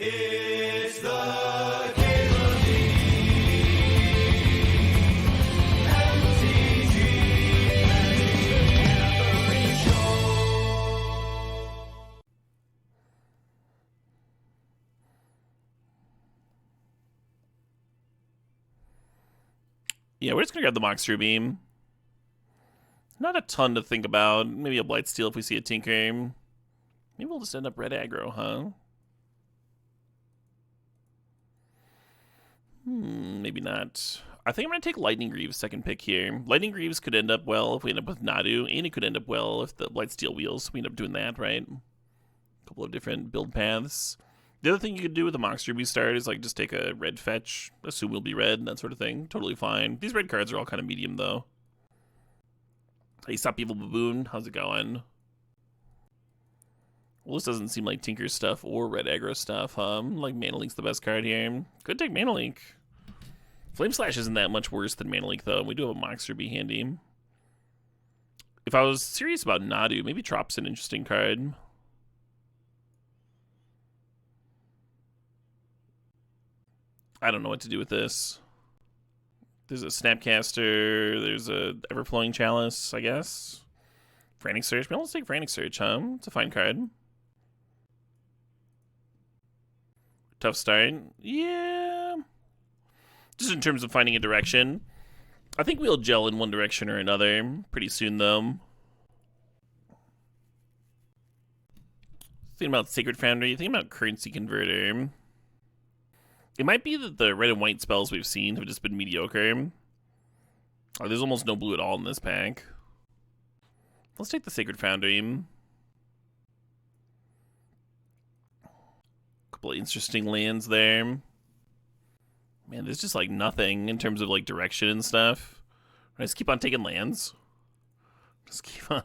It's the Caitlin MTG Gathering Show. Yeah, we're just gonna grab the Mox Beam. Not a ton to think about. Maybe a Blightsteel if we see a Tinker. Maybe we'll just end up red aggro, huh? Maybe not. I think I'm going to take Lightning Greaves second pick here. Lightning Greaves could end up well if we end up with Nadu, and it could end up well if the Blightsteel wheels. We end up doing that, right? A couple of different build paths. The other thing you could do with the Mox Ruby start is like just take a red fetch, assume we'll be red, that sort of thing. Totally fine. These red cards are all kind of medium, though. Hey, Stop Evil Baboon, how's it going? Well, this doesn't seem like Tinker stuff or red aggro stuff, huh? Like Mana Link's the best card here. Could take Mana Link. Flame Slash isn't that much worse than Mana Link, though. We do have a Mox Ruby handy. If I was serious about Nadu, maybe Trop's an interesting card. I don't know what to do with this. There's a Snapcaster. There's a Everflowing Chalice, I guess. Frantic Search. Maybe let's take Frantic Search, huh? It's a fine card. Tough start. Yeah. Just in terms of finding a direction. I think we'll gel in one direction or another pretty soon, though. Thinking about Sacred Foundry. Thinking about Currency Converter. It might be that the red and white spells we've seen have just been mediocre. Oh, there's almost no blue at all in this pack. Let's take the Sacred Foundry. Couple of interesting lands there. Man, there's just like nothing in terms of like direction and stuff. I just keep on taking lands. Just keep on.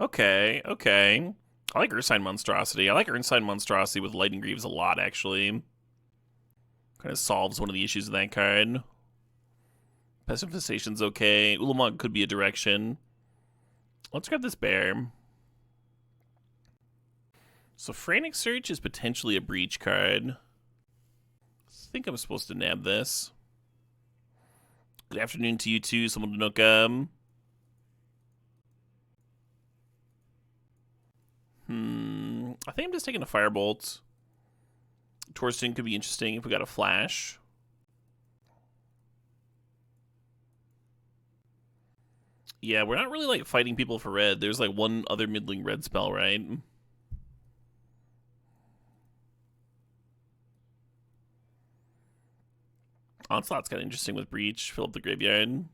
Okay. I like Ursine Monstrosity. I like Ursine Monstrosity with Lightning Greaves a lot, actually. Kind of solves one of the issues of that card. Pest Infestation's okay. Ulamog could be a direction. Let's grab this bear. So Frantic Search is potentially a breach card. I think I'm supposed to nab this. Good afternoon to you too, someone to Nookum. I think I'm just taking a Firebolt. Torsten could be interesting if we got a Flash. Yeah, we're not really like fighting people for red. There's like one other middling red spell, right? Onslaught's kind of interesting with Breach. Fill up the graveyard.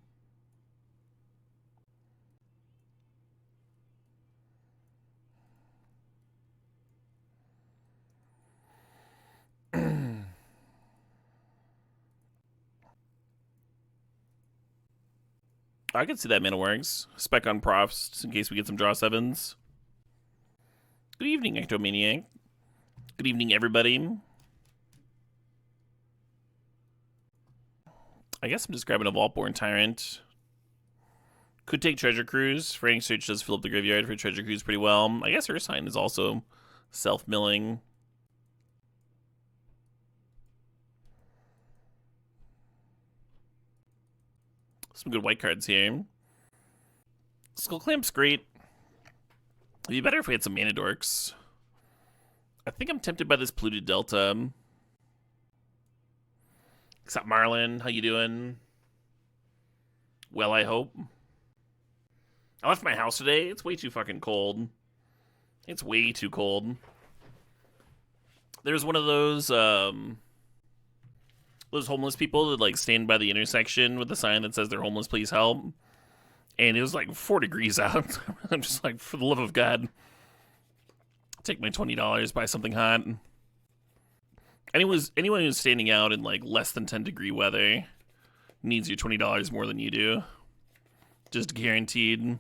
I could see that Mana Works. Spec on props, just in case we get some draw sevens. Good evening, Ectomaniac. Good evening, everybody. I guess I'm just grabbing a Vaultborn Tyrant. Could take Treasure Cruise. Frantic Search does fill up the graveyard for Treasure Cruise pretty well. I guess Ursine is also self-milling. Some good white cards here. Skull Clamp's great. It'd be better if we had some Mana Dorks. I think I'm tempted by this Polluted Delta. What's up, Marlon? How you doing? Well, I hope. I left my house today. It's way too fucking cold. It's way too cold. There's one of those homeless people that like stand by the intersection with a sign that says they're homeless, please help. And it was like 4 degrees out. I'm just like, for the love of God, take my $20, buy something hot. Anyone who's standing out in like less than 10-degree weather needs your $20 more than you do. Just guaranteed.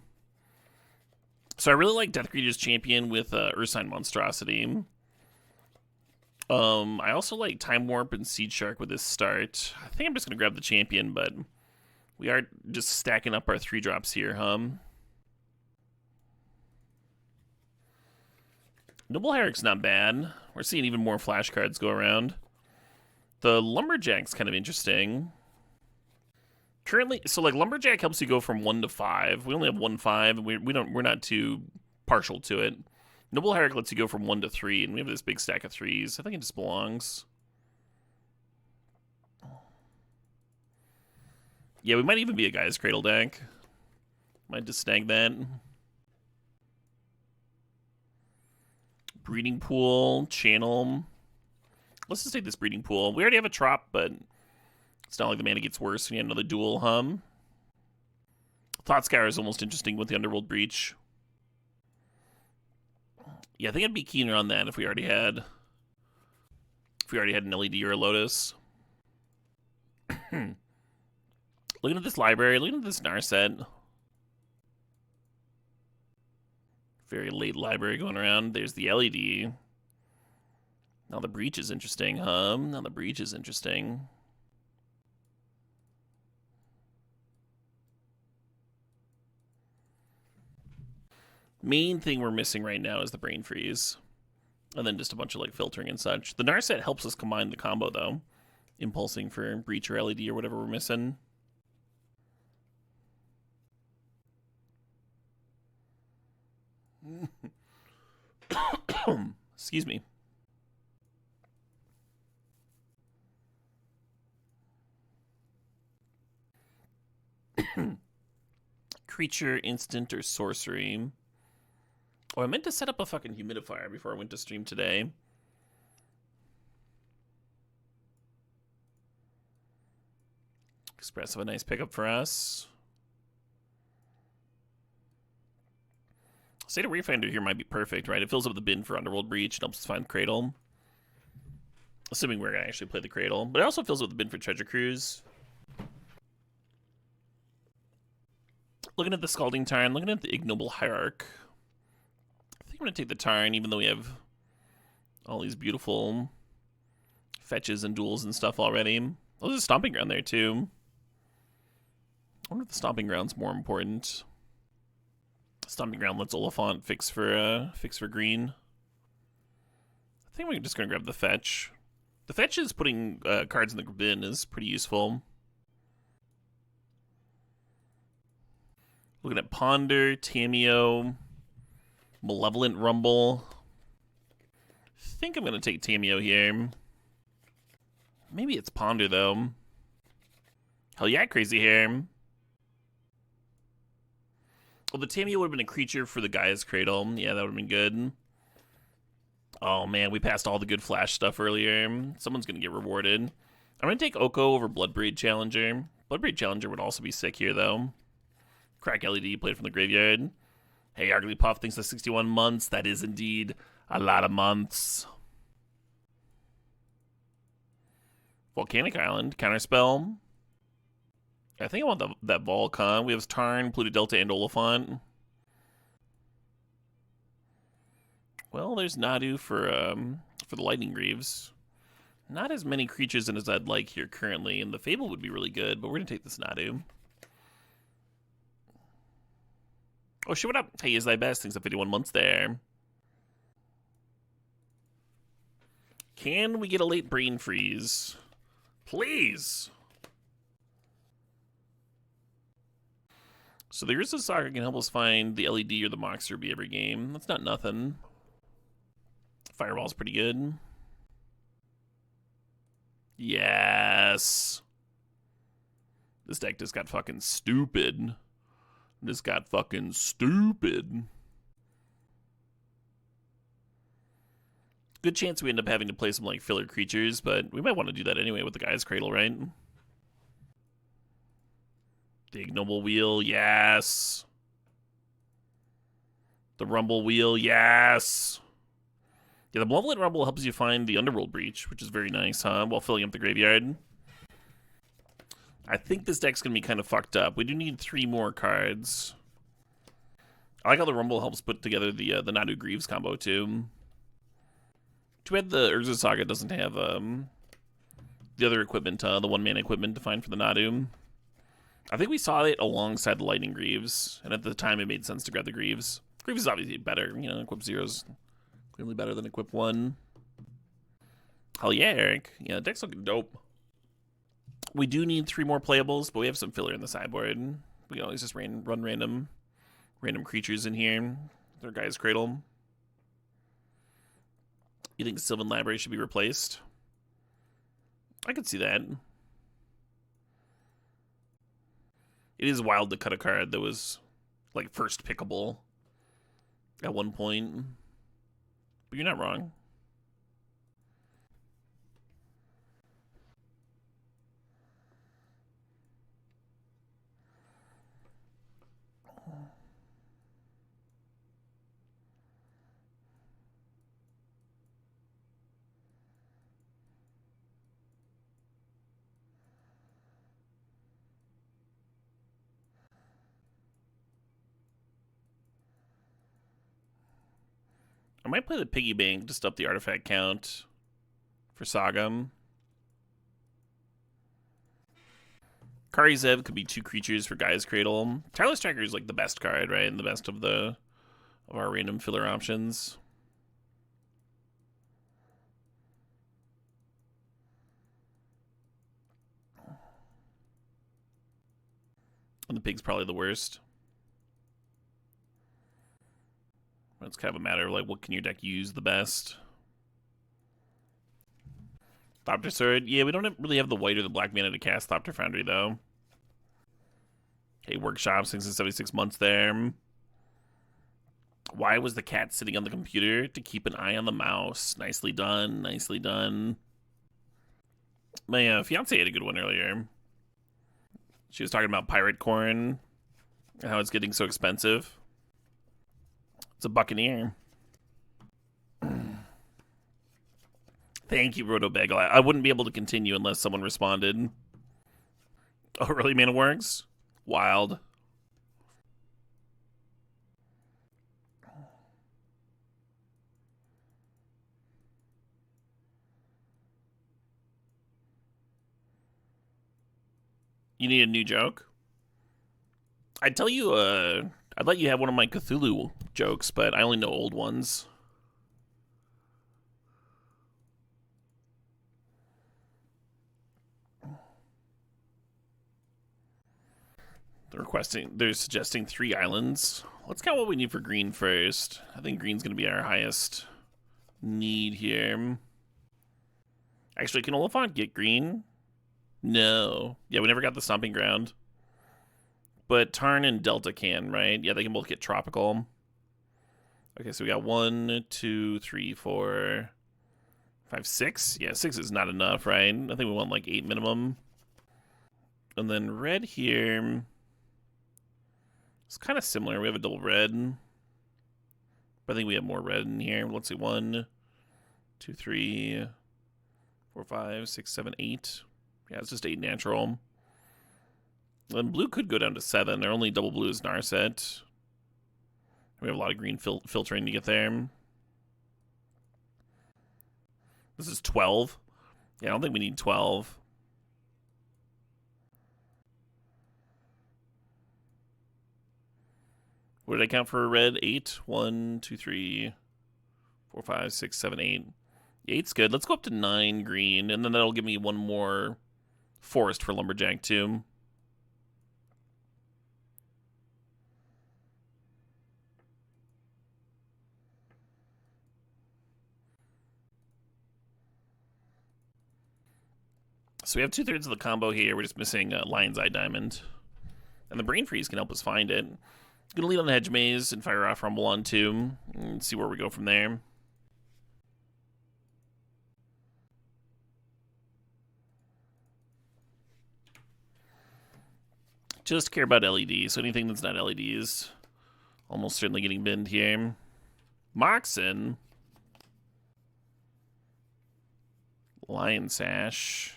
So I really like Deathgreater's Champion with Ursine Monstrosity. I also like Time Warp and Seed Shark with this start. I think I'm just going to grab the Champion, but we are just stacking up our 3-drops here, huh? Noble Herrick's not bad. We're seeing even more flash cards go around. The Lumberjack's kind of interesting. Currently, so like Lumberjack helps you go from 1 to 5. We only have 1-5, and we're not too partial to it. Noble Herrick lets you go from 1 to 3, and we have this big stack of 3s. I think it just belongs. Yeah, we might even be a Guy's Cradle deck. Might just snag that. Breeding Pool, Channel. Let's just take this Breeding Pool. We already have a Trop, but it's not like the mana gets worse. We need another dual hum. Thought Scour is almost interesting with the Underworld Breach. Yeah, I think I'd be keener on that if we already had an LED or a Lotus. Looking at this library, looking at this Narset. Very late library going around. There's the LED. Now the Breach is interesting, huh? Now the Breach is interesting. Main thing we're missing right now is the Brain Freeze. And then just a bunch of like filtering and such. The Narset helps us combine the combo though. Impulsing for Breach or LED or whatever we're missing. Excuse me. Creature, instant, or sorcery. Oh, I meant to set up a fucking humidifier before I went to stream today. Express have a nice pickup for us. State of Refinder here might be perfect, right? It fills up the bin for Underworld Breach and helps us find Cradle. Assuming we're going to actually play the Cradle. But it also fills up the bin for Treasure Cruise. Looking at the Scalding Tarn, looking at the Ignoble Hierarch. I think I'm going to take the Tarn, even though we have all these beautiful fetches and duels and stuff already. Oh, there's a Stomping Ground there, too. I wonder if the Stomping Ground's more important. Stomping Ground lets Oliphant fix for green. I think we're just going to grab the Fetch. The Fetch is putting cards in the bin is pretty useful. Looking at Ponder, Tamiyo, Malevolent Rumble. I think I'm going to take Tamiyo here. Maybe it's Ponder, though. Hell yeah, Crazy Hair. Well, the Tamiyo would have been a creature for the Guy's Cradle. Yeah, that would have been good. Oh, man, we passed all the good Flash stuff earlier. Someone's going to get rewarded. I'm going to take Oko over Bloodbraid Challenger. Bloodbraid Challenger would also be sick here, though. Crack LED played from the graveyard. Hey, Ugly Puff thinks that's 61 months. That is indeed a lot of months. Volcanic Island, Counterspell. I think I want that Volcon. We have Tarn, Pluto Delta, and Oliphant. Well, there's Nadu for the Lightning Greaves. Not as many creatures as I'd like here currently, and the Fable would be really good, but we're going to take this Nadu. Oh, shit, what up? Hey, is thy best? Thanks for 51 months there. Can we get a late Brain Freeze? Please! So the Urza Saga can help us find the LED or the Mox Ruby every game. That's not nothing. Fireball's pretty good. Yes! This deck just got fucking stupid. This got fucking stupid. Good chance we end up having to play some like filler creatures, but we might want to do that anyway with the Guy's Cradle, right? The Ignoble Wheel, yes. The Rumble Wheel, yes. Yeah, the Malevolent Rumble helps you find the Underworld Breach, which is very nice, huh? While filling up the graveyard. I think this deck's going to be kind of fucked up. We do need 3 more cards. I like how the Rumble helps put together the Nadu Greaves combo, too. Too bad the Urza Saga doesn't have the other equipment, the 1-mana equipment defined for the Nadu. I think we saw it alongside the Lightning Greaves, and at the time it made sense to grab the Greaves. Greaves is obviously better, you know, equip Clearly better than equip 1. Hell yeah, Eric. Yeah, the deck's looking dope. We do need 3 more playables, but we have some filler in the sideboard. We can always just run random creatures in here. Their Guy's Cradle. You think Sylvan Library should be replaced? I could see that. It is wild to cut a card that was, like, first pickable at one point. But you're not wrong. I might play the Piggy Bank just up the artifact count for Saga. Kari Zev could be 2 creatures for Guy's Cradle. Tireless Tracker is like the best card, right? And the best of our random filler options. And the pig's probably the worst. It's kind of a matter of like what can your deck use the best. Thopter Sword. Yeah, we don't really have the white or the black mana to cast Thopter Foundry, though. Okay, Workshop, 676 months there. Why was the cat sitting on the computer? To keep an eye on the mouse. Nicely done, nicely done. My fiance had a good one earlier. She was talking about Pirate Corn and how it's getting so expensive. It's a Buccaneer. Thank you, Roto Bagel. I wouldn't be able to continue unless someone responded. Oh, really, Mana Works? Wild. You need a new joke? I'd tell you, I'd let you have one of my Cthulhu jokes, but I only know old ones. They're suggesting 3 islands. Let's count what we need for green first. I think green's going to be our highest need here. Actually, can Oliphant get green? No. Yeah, we never got the Stomping Ground. But Tarn and Delta can, right? Yeah, they can both get tropical. Okay, so we got 1, 2, 3, 4, 5, 6. Yeah, 6 is not enough, right? I think we want like 8 minimum. And then red here. It's kind of similar. We have a double red. But I think we have more red in here. Let's see. 1, 2, 3, 4, 5, 6, 7, 8. Yeah, it's just 8 natural. And blue could go down to 7. Our only double blue is Narset. We have a lot of green filtering to get there. This is 12. Yeah, I don't think we need 12. What did I count for red? 8. 1, 2, 3, 4, 5, 6, 7, 8. 8's good. Let's go up to 9 green, and then that'll give me one more forest for Lumberjack, too. So we have 2/3 of the combo here. We're just missing Lion's Eye Diamond. And the Brain Freeze can help us find it. Gonna lead on the Hedge Maze and fire off Rumble on 2. And see where we go from there. Just care about LEDs. So anything that's not LEDs, almost certainly getting binned here. Moxen. Lion Sash.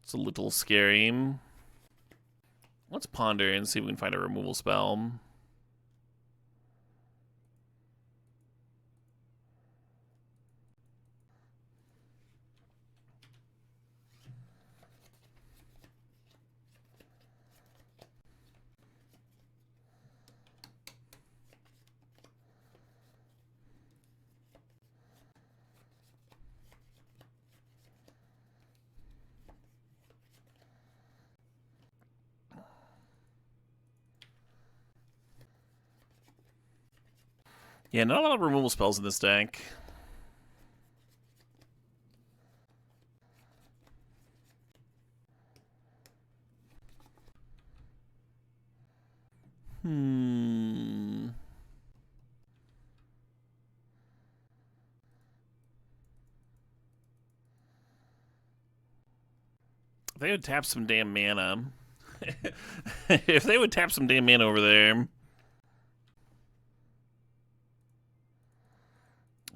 It's a little scary. Let's ponder and see if we can find a removal spell. Yeah, not a lot of removal spells in this deck. If they would tap some damn mana. If they would tap some damn mana over there.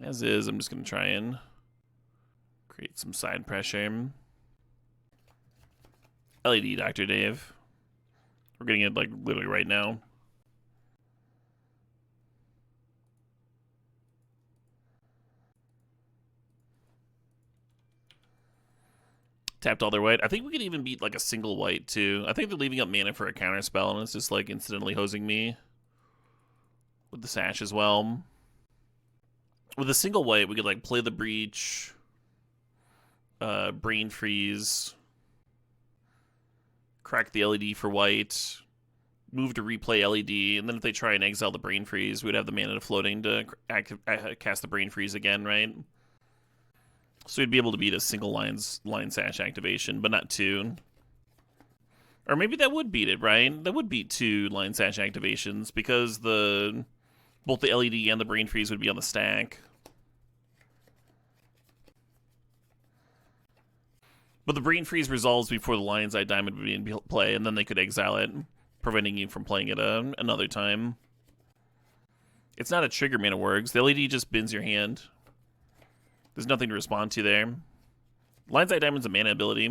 As is, I'm just going to try and create some side pressure. LED, Dr. Dave. We're getting it, like, literally right now. Tapped all their white. I think we could even beat, like, a single white, too. I think they're leaving up mana for a counter spell, and it's just, like, incidentally hosing me with the Sash as well. With a single white, we could, like, play the Breach, Brain Freeze, crack the LED for white, move to replay LED, and then if they try and exile the Brain Freeze, we'd have the mana to floating to cast the Brain Freeze again, right? So we'd be able to beat a single line Sash activation, but not two. Or maybe that would beat it, right? That would beat two line Sash activations because both the LED and the Brain Freeze would be on the stack. But the Brain Freeze resolves before the Lion's Eye Diamond would be in play, and then they could exile it, preventing you from playing it another time. It's not a trigger mana works. The LED just bends your hand. There's nothing to respond to there. Lion's Eye Diamond's a mana ability.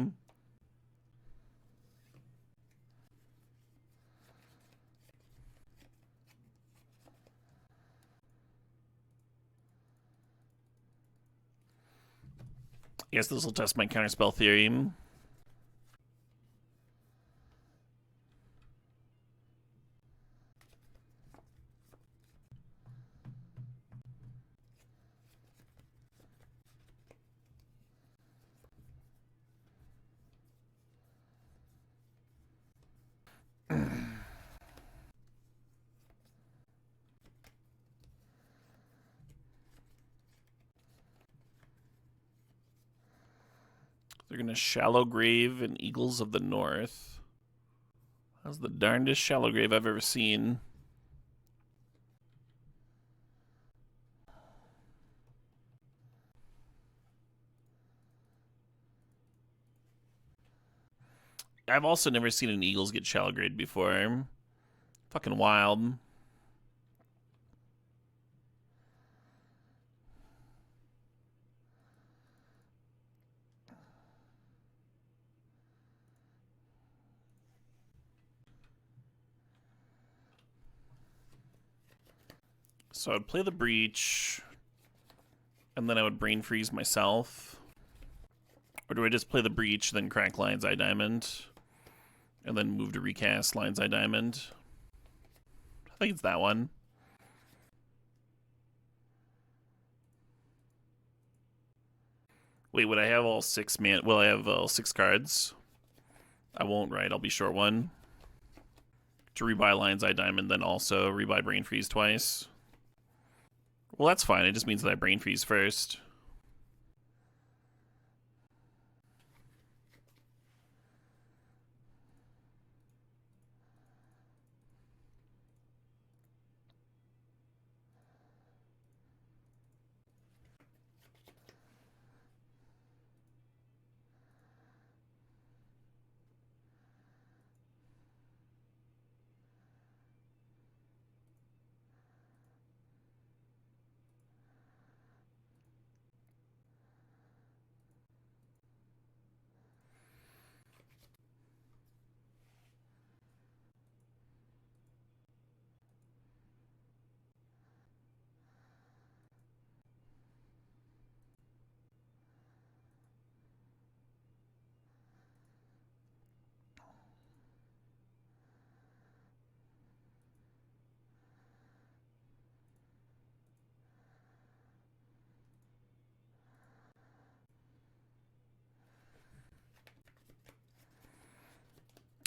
I guess this will test my counterspell theory. They're going to Shallow Grave and Eagles of the North. That's the darndest Shallow Grave I've ever seen. I've also never seen an Eagles get Shallow Grave before. Fucking wild. So I'd play the Breach, and then I would Brain Freeze myself. Or do I just play the Breach, then crack Lion's Eye Diamond, and then move to recast Lion's Eye Diamond? I think it's that one. Wait, would I have all 6 man? Well, I have all 6 cards. I won't, right? I'll be short one. To rebuy Lion's Eye Diamond, then also rebuy Brain Freeze twice. Well, that's fine. It just means that I Brain Freeze first.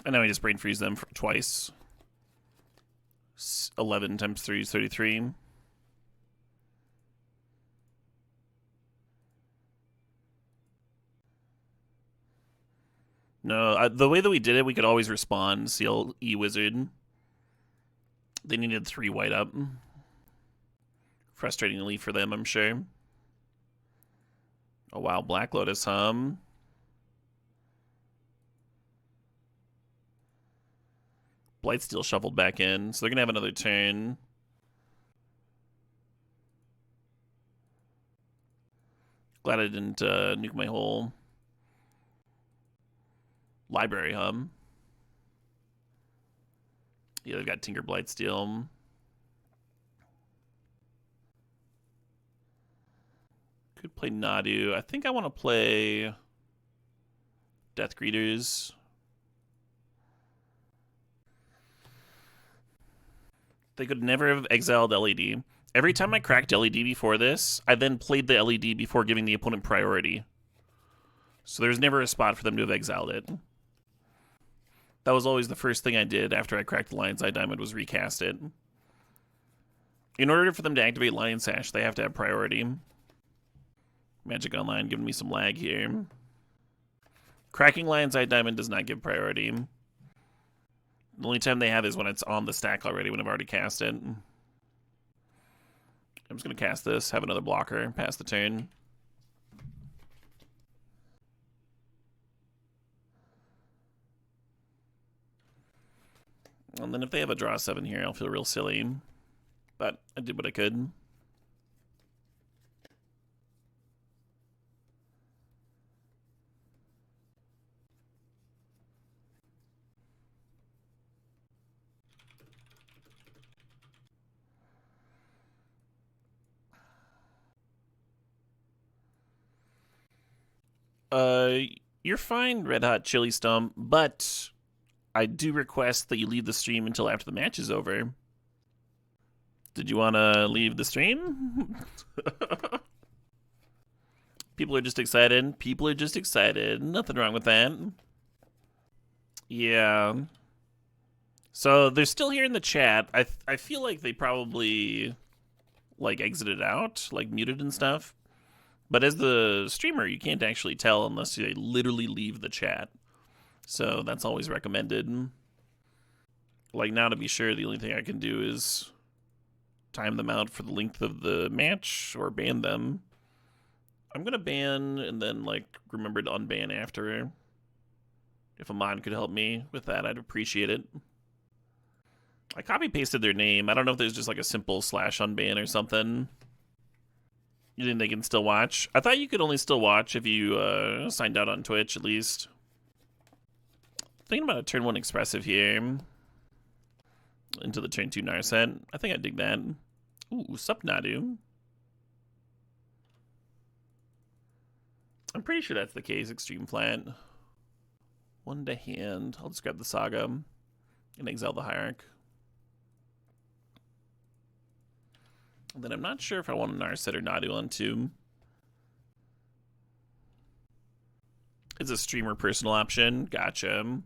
And now I just Brain Freeze them twice. 11 times 3 is 33. No, the way that we did it, we could always respond. CLE Wizard. They needed 3 white up. Frustratingly for them, I'm sure. Oh wow, Black Lotus, Blightsteel shuffled back in, so they're gonna have another turn. Glad I didn't nuke my whole library, Yeah, they've got Tinker Blightsteel. Could play Nadu. I think I want to play Death Greeters. They could never have exiled LED. Every time I cracked LED before this, I then played the LED before giving the opponent priority. So there's never a spot for them to have exiled it. That was always the first thing I did after I cracked the Lion's Eye Diamond, was recast it. In order for them to activate Lion Sash, they have to have priority. Magic Online giving me some lag here. Cracking Lion's Eye Diamond does not give priority. The only time they have is when it's on the stack already, when I've already cast it. I'm just going to cast this, have another blocker, pass the turn. And then if they have a draw 7 here, I'll feel real silly. But I did what I could. You're fine, Red Hot Chili Stump, but I do request that you leave the stream until after the match is over. Did you want to leave the stream? People are just excited. People are just excited. Nothing wrong with that. Yeah. So they're still here in the chat. I feel like they probably like exited out, like muted and stuff. But as the streamer, you can't actually tell unless they literally leave the chat. So that's always recommended. Like now, to be sure, the only thing I can do is time them out for the length of the match or ban them. I'm going to ban and then like remember to unban after. If a mod could help me with that, I'd appreciate it. I copy-pasted their name. I don't know if there's just like a simple /unban or something. You think they can still watch? I thought you could only still watch if you signed out on Twitch, at least. Thinking about a turn 1 expressive here. Into the turn 2 Narset. I think I dig that. Ooh, sup Nadu. I'm pretty sure that's the case, extreme flat. 1 to hand. I'll just grab the Saga and exile the Hierarch. And then I'm not sure if I want a Narset or Nadu on 2. It's a streamer personal option. Gotcha.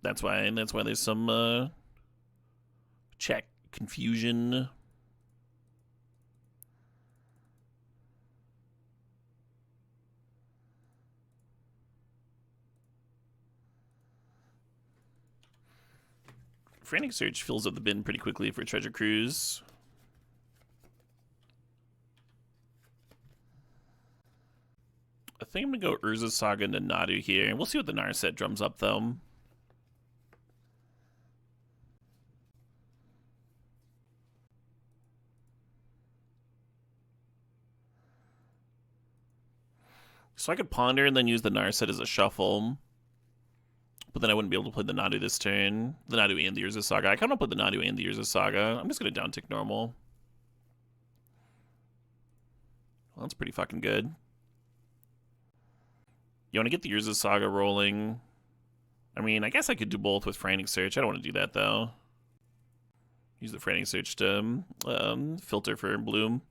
That's why there's some chat confusion. Frantic Search fills up the bin pretty quickly for Treasure Cruise. I think I'm going to go Urza Saga into Nadu here. We'll see what the Narset drums up, though. So I could Ponder and then use the Narset as a shuffle. But then I wouldn't be able to play the Nadu this turn. The Nadu and the Urza Saga. I kind of play the Nadu and the Urza Saga. I'm just going to downtick normal. Well, that's pretty fucking good. You want to get the Urza Saga rolling. I mean, I guess I could do both with Frantic Search. I don't want to do that, though. Use the Frantic Search to filter for Bloom.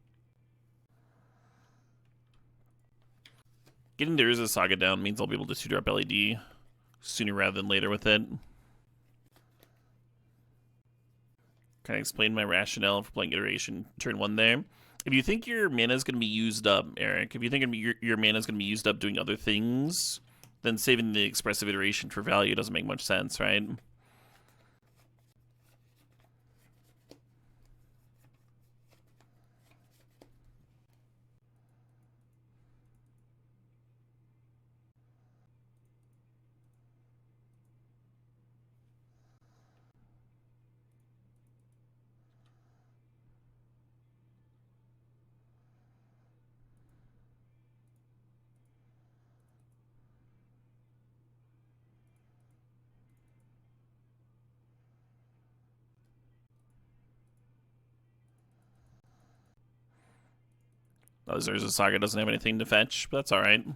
Getting the Urza Saga down means I'll be able to 2-drop LED sooner rather than later with it. Can I explain my rationale for playing Iteration turn 1 there? If you think your mana is going to be used up, Eric, if you think your mana is going to be used up doing other things, then saving the expressive iteration for value doesn't make much sense, right? Oh, Urza Saga doesn't have anything to fetch, but that's alright.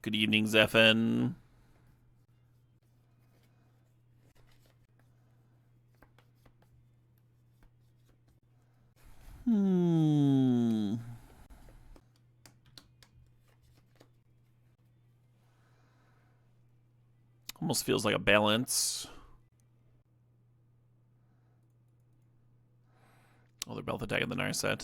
Good evening, Zephin. Almost feels like a balance. Oh, they're both attacking the Narset.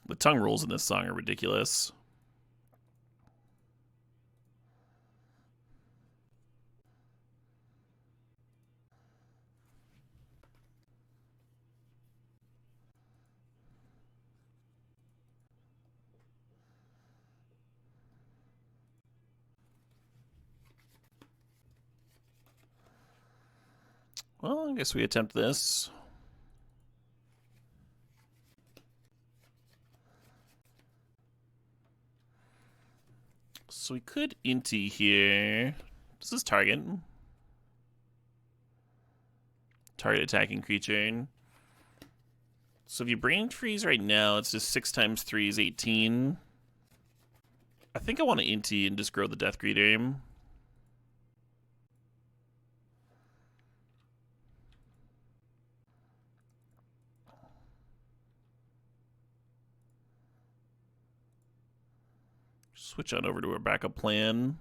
The tongue rolls in this song are ridiculous. Well, I guess we attempt this. So we could Inti here. Does this target? Target attacking creature. So if you brain freeze right now, it's just 6 times 3 is 18. I think I want to Inti and just grow the Death Greeter. Switch on over to our backup plan.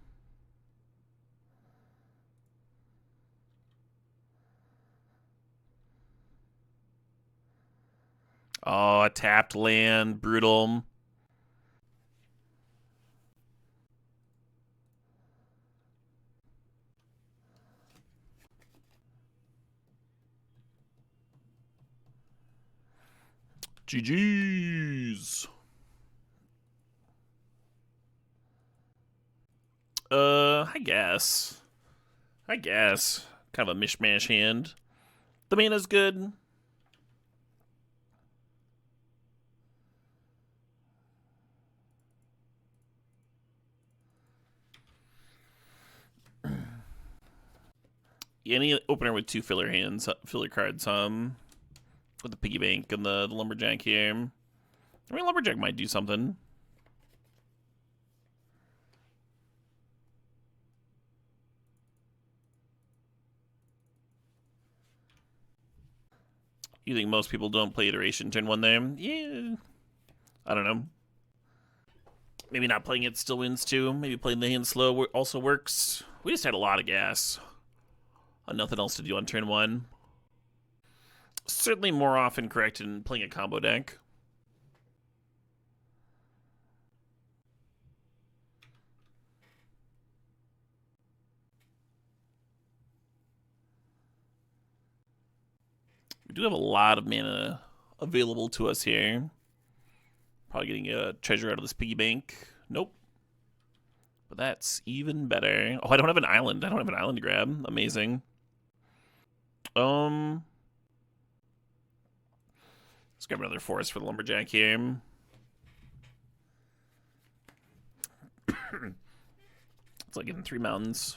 Oh, a tapped land. Brutal. GG's. I guess. Kind of a mishmash hand. The mana's good. Any opener with 2 filler hands, filler cards, with the piggy bank and the lumberjack here. I mean, lumberjack might do something. You think most people don't play iteration turn 1 there? Yeah. I don't know. Maybe not playing it still wins too. Maybe playing the hand slow also works. We just had a lot of gas. Nothing else to do on turn 1. Certainly more often correct in playing a combo deck. We do have a lot of mana available to us here. Probably getting a treasure out of this piggy bank. Nope. But that's even better. Oh, I don't have an island. I don't have an island to grab. Amazing. Let's grab another forest for the lumberjack here. It's like getting 3 mountains.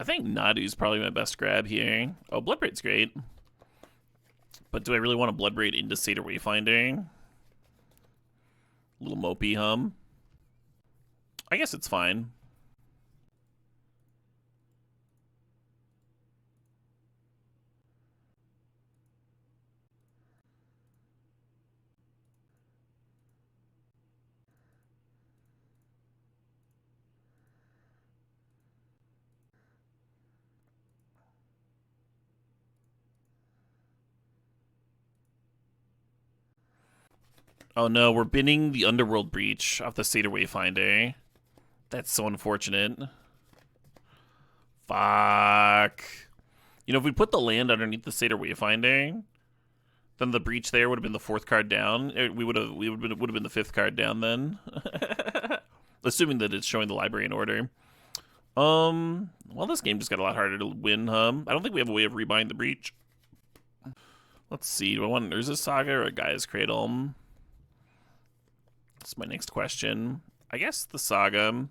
I think Nadu's probably my best grab here. Oh, Bloodbraid's great. But do I really want a Bloodbraid into Seder Wayfinder? Little mopey hum. I guess it's fine. Oh no, we're binning the Underworld Breach off the Seder Wayfinder. That's so unfortunate. Fuck. You know, if we put the land underneath the Seder Wayfinder, then the Breach there would have been the 4th card down. We would have been the 5th card down then. Assuming that it's showing the library in order. Well, this game just got a lot harder to win, I don't think we have a way of rebuying the Breach. Let's see, do I want an Urza's Saga or a Gaia's Cradle? That's my next question. I guess the Saga.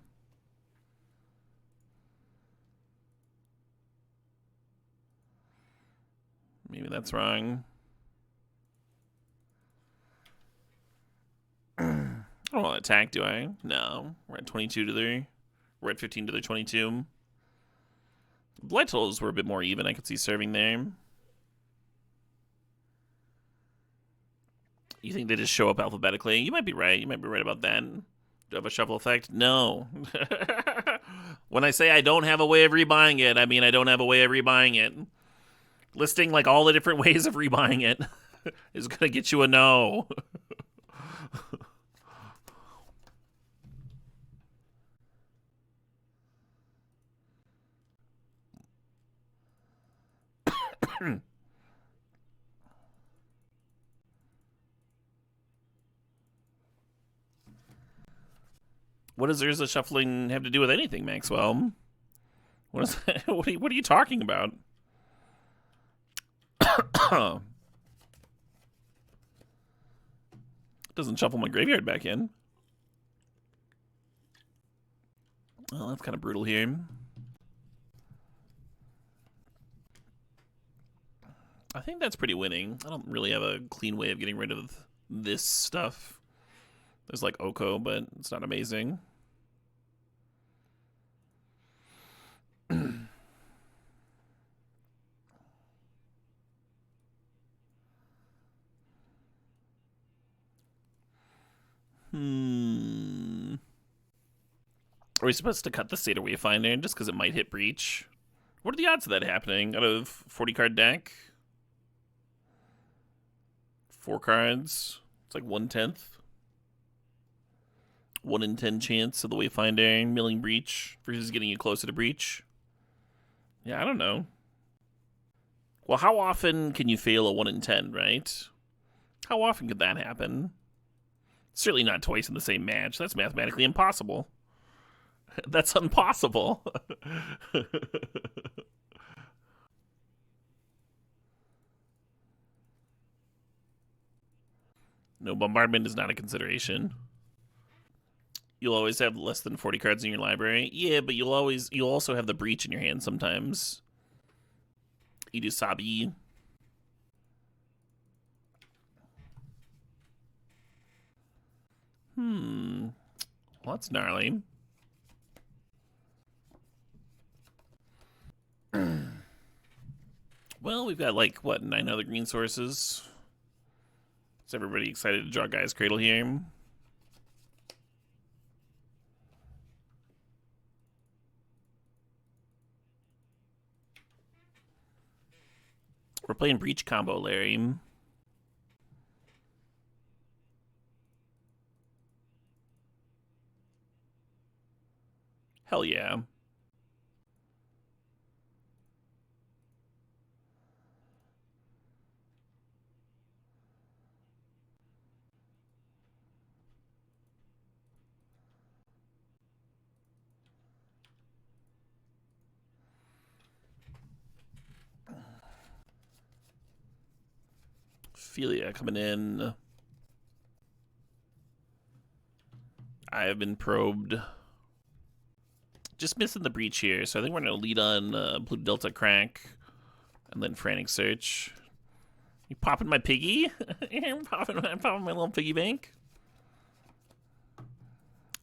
Maybe that's wrong. I don't want to attack, do I? No. We're at 22 to their... We're at 15 to their 22. Blight totals were a bit more even. I could see serving there. You think they just show up alphabetically? You might be right. You might be right about that. Do I have a shuffle effect? No. When I say I don't have a way of rebuying it, I mean I don't have a way of rebuying it. Listing like all the different ways of rebuying it is going to get you a no. What does Urza shuffling have to do with anything, Maxwell? What is that? What are you talking about? Doesn't shuffle my graveyard back in. Well, that's kind of brutal here. I think that's pretty winning. I don't really have a clean way of getting rid of this stuff. There's like Oko, but it's not amazing. Are we supposed to cut the Seder Wayfinder just because it might hit Breach? What are the odds of that happening out of 40 card deck? 4 cards. It's like 1/10. 1 in 10 chance of the Wayfinder milling Breach versus getting you closer to Breach. Yeah, I don't know. Well, how often can you fail a 1 in 10, right? How often could that happen? Certainly not twice in the same match. That's mathematically impossible. That's impossible. No, bombardment is not a consideration. You'll always have less than 40 cards in your library. Yeah, but you'll also have the Breach in your hand sometimes. Idusabi. Well, that's gnarly. Well, we've got like, what, 9 other green sources? Is everybody excited to draw Gaia's Cradle here? We're playing Breach combo, Larry. Hell yeah. Ophelia coming in. I have been probed. just missing the breach here, so I think we're going to lead on Blue Delta Crack and then Frantic Search. You popping my piggy? I'm popping my little piggy bank.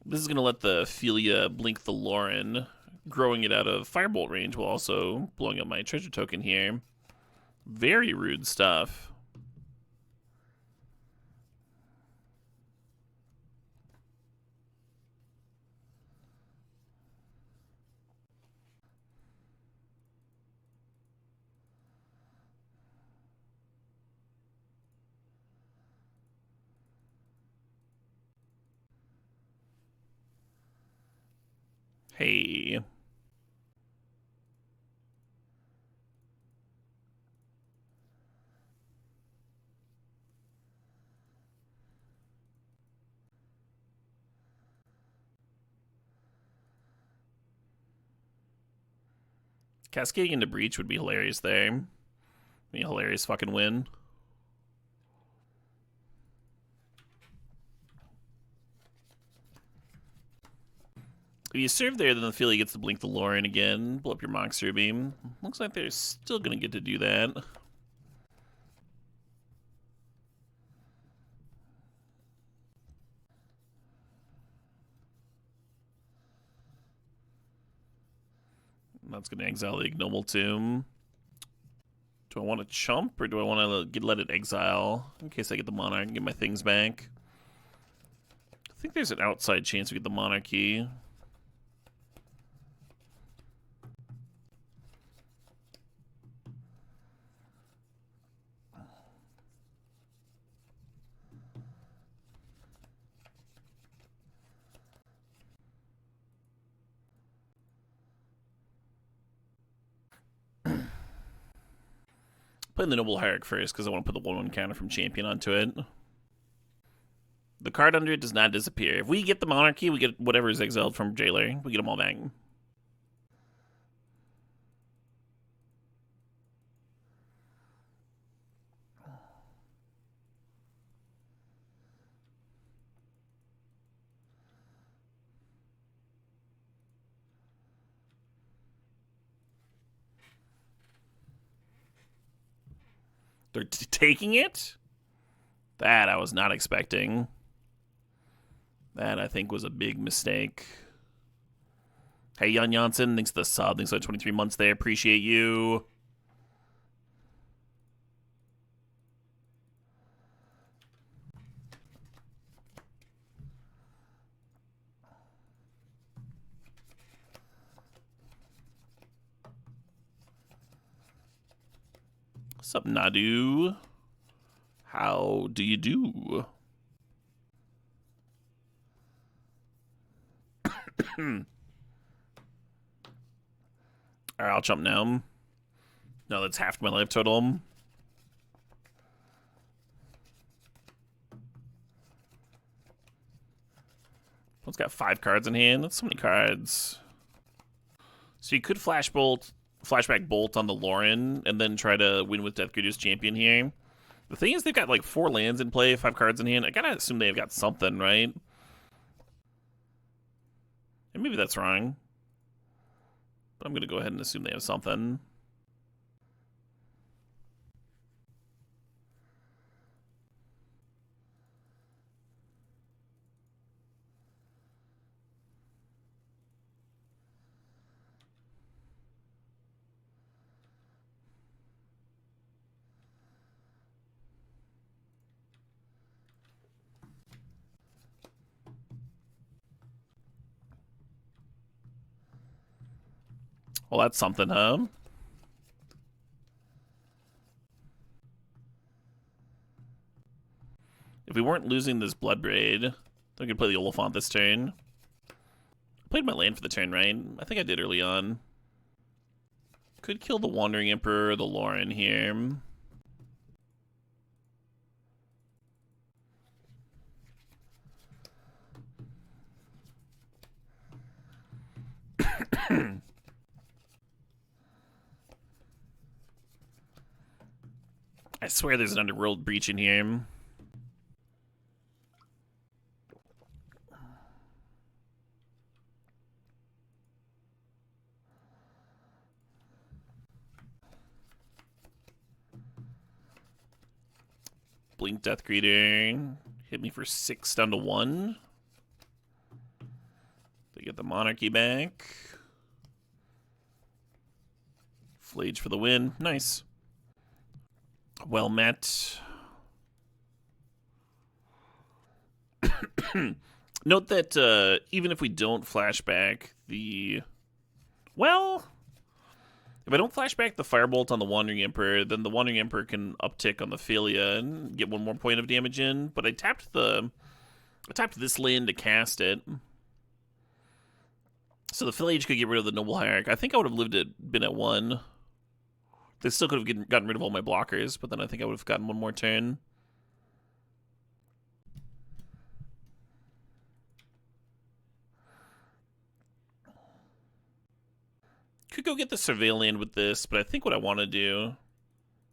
This is going to let the Ophelia blink the Lauren, growing it out of Firebolt range while also blowing up my treasure token here. Very rude stuff. Hey. Cascading into Breach would be hilarious there. Be a hilarious fucking win. If you serve there, then the Ophelia gets to blink the Lauren again, blow up your Monster Beam. Looks like they're still gonna get to do that. That's gonna exile the Ignoble Tomb. Do I want to chump, or do I want to let it exile in case I get the Monarch and get my things back? I think there's an outside chance we get the Monarchy. Playing the Noble Hierarch first because I want to put the 1/1 counter from Champion onto it. The card under it does not disappear. If we get the Monarchy, we get whatever is exiled from Jailer. We get them all back. They're taking it? That I was not expecting. That, I think, was a big mistake. Hey, Jan Janssen, thanks for the sub. Thanks for the 23 months there. Appreciate you. What's up, Nadu? How do you do? Alright, I'll jump now. No, that's half my life total. One's got 5 cards in hand. That's so many cards. So you could flashback Bolt on the Lauren, and then try to win with Death Greeter's Champion here. The thing is, they've got like 4 lands in play, 5 cards in hand. I gotta assume they've got something, right? And maybe that's wrong. But I'm gonna go ahead and assume they have something. Well, that's something, huh? If we weren't losing this Bloodbraid, then we could play the Oliphant this turn. I played my land for the turn, right? I think I did early on. Could kill the Wandering Emperor or the Lauren here. I swear there's an Underworld Breach in here. Blink Death Greeter. Hit me for 6 down to 1. They get the Monarchy back. Flage for the win. Nice. Well met. Note that even if we don't flashback the... Well, if I don't flashback the Firebolt on the Wandering Emperor, then the Wandering Emperor can uptick on the Philia and get 1 more point of damage in. But I tapped this land to cast it. So the Philage could get rid of the Noble Hierarch. I think I would have been at 1. They still could have gotten rid of all my blockers, but then I think I would have gotten 1 more turn. Could go get the Surveil land with this, but I think what I want to do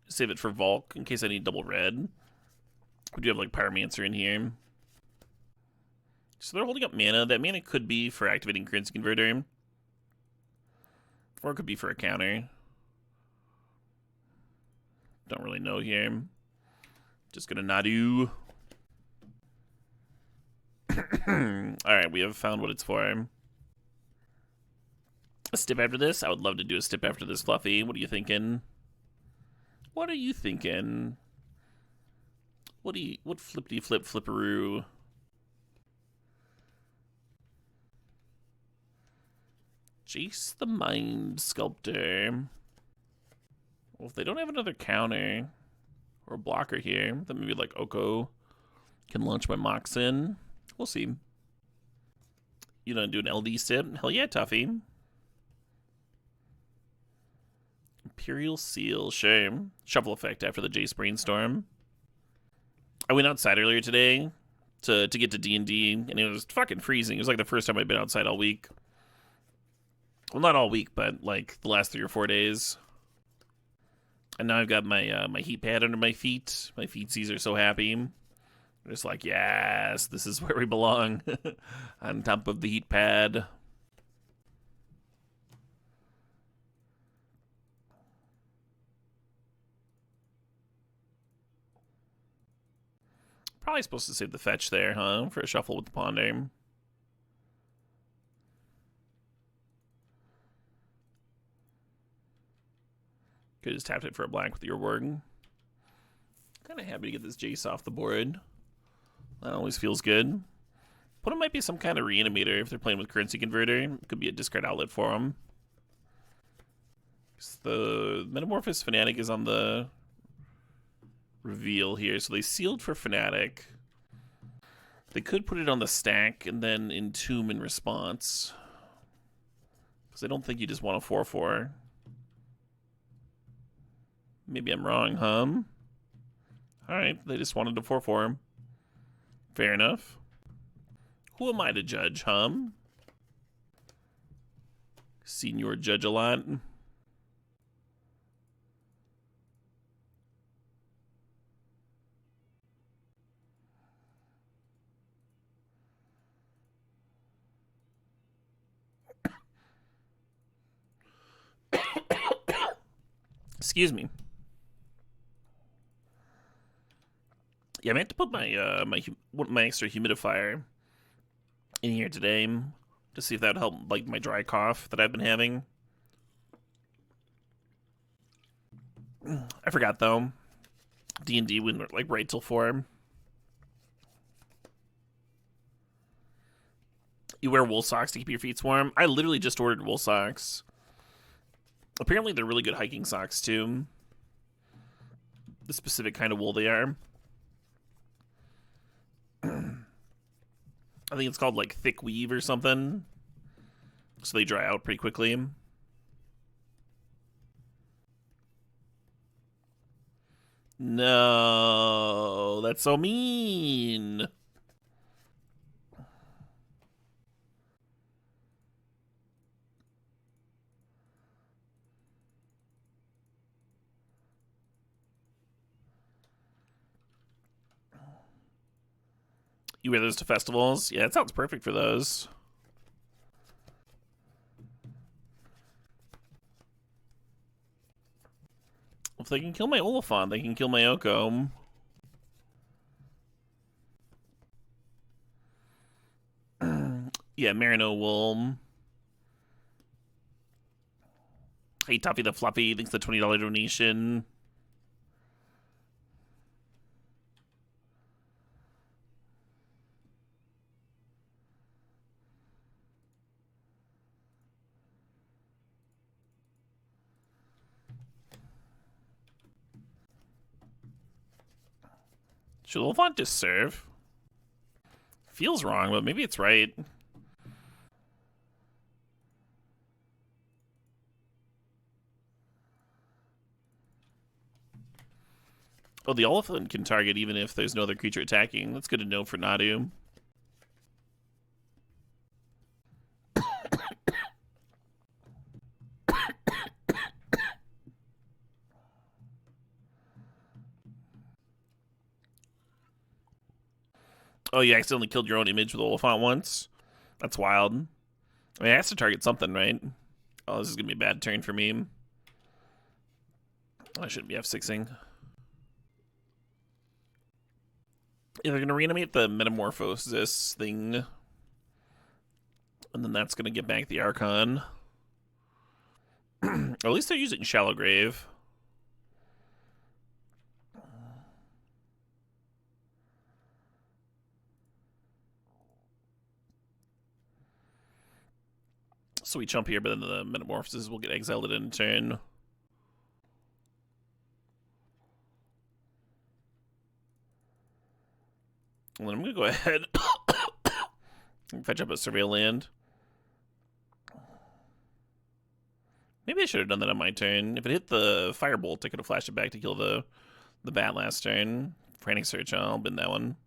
is save it for Volk in case I need double red. We do have like Pyromancer in here. So they're holding up mana. That mana could be for activating Currency Converter. Or it could be for a counter. Don't really know here. Just gonna Nadu. Alright, we have found what it's for. A stip after this? I would love to do a stip after this, Fluffy. What are you thinking? What are you thinking? What flippity flip flipperoo? Jace the Mind Sculptor. Well, if they don't have another counter or blocker here, then maybe like Oko can launch my Moxen. We'll see. You know, do an LD stip? Hell yeah, Tuffy. Imperial Seal, shame. Shuffle effect after the Jace Brainstorm. I went outside earlier today to get to D&D, and it was fucking freezing. It was like the first time I'd been outside all week. Well, not all week, but like the last 3 or 4 days. And now I've got my my heat pad under my feet. My feetsies are so happy. They're just like, yes, this is where we belong. On top of the heat pad. Probably supposed to save the fetch there, huh? For a shuffle with the Ponder. Could have just tapped it for a blank with your word. Kind of happy to get this Jace off the board. That always feels good. But it might be some kind of reanimator if they're playing with Currency Converter. It could be a discard outlet for them. The Metamorphosis Fanatic is on the reveal here. So they sealed for Fanatic. They could put it on the stack and then Entomb in response. Because I don't think you just want a 4/4. Maybe I'm wrong, huh? Alright, they just wanted a 4/4. Fair enough. Who am I to judge, hum? Senior judge a lot. Excuse me. Yeah, I meant to put my my extra humidifier in here today to see if that would help, like, my dry cough that I've been having. I forgot though. D&D wouldn't like right till 4. You wear wool socks to keep your feet warm. I literally just ordered wool socks. Apparently they're really good hiking socks too. The specific kind of wool they are. I think it's called like thick weave or something. So they dry out pretty quickly. No, that's so mean. You wear those to festivals? Yeah, it sounds perfect for those. If they can kill my Oliphant, they can kill my Oko. Yeah, Marino will. Hey, Toffee the Fluffy, thanks for the $20 donation. Should Olfont just serve? Feels wrong, but maybe it's right. Oh, the Oliphant can target even if there's no other creature attacking. That's good to know for Nadu. Oh, you accidentally killed your own image with Oliphant once? That's wild. I mean, it has to target something, right? Oh, this is going to be a bad turn for me. I shouldn't be F6ing. Yeah, they're going to reanimate the Metamorphosis thing. And then that's going to get back the Archon. Or at least they're using Shallow Grave. So we jump here, but then the Metamorphosis will get exiled in turn. And then I'm going to go ahead and fetch up a Surveil Land. Maybe I should have done that on my turn. If it hit the Firebolt, I could have flashed it back to kill the bat last turn. Frantic Search, I'll bin that one.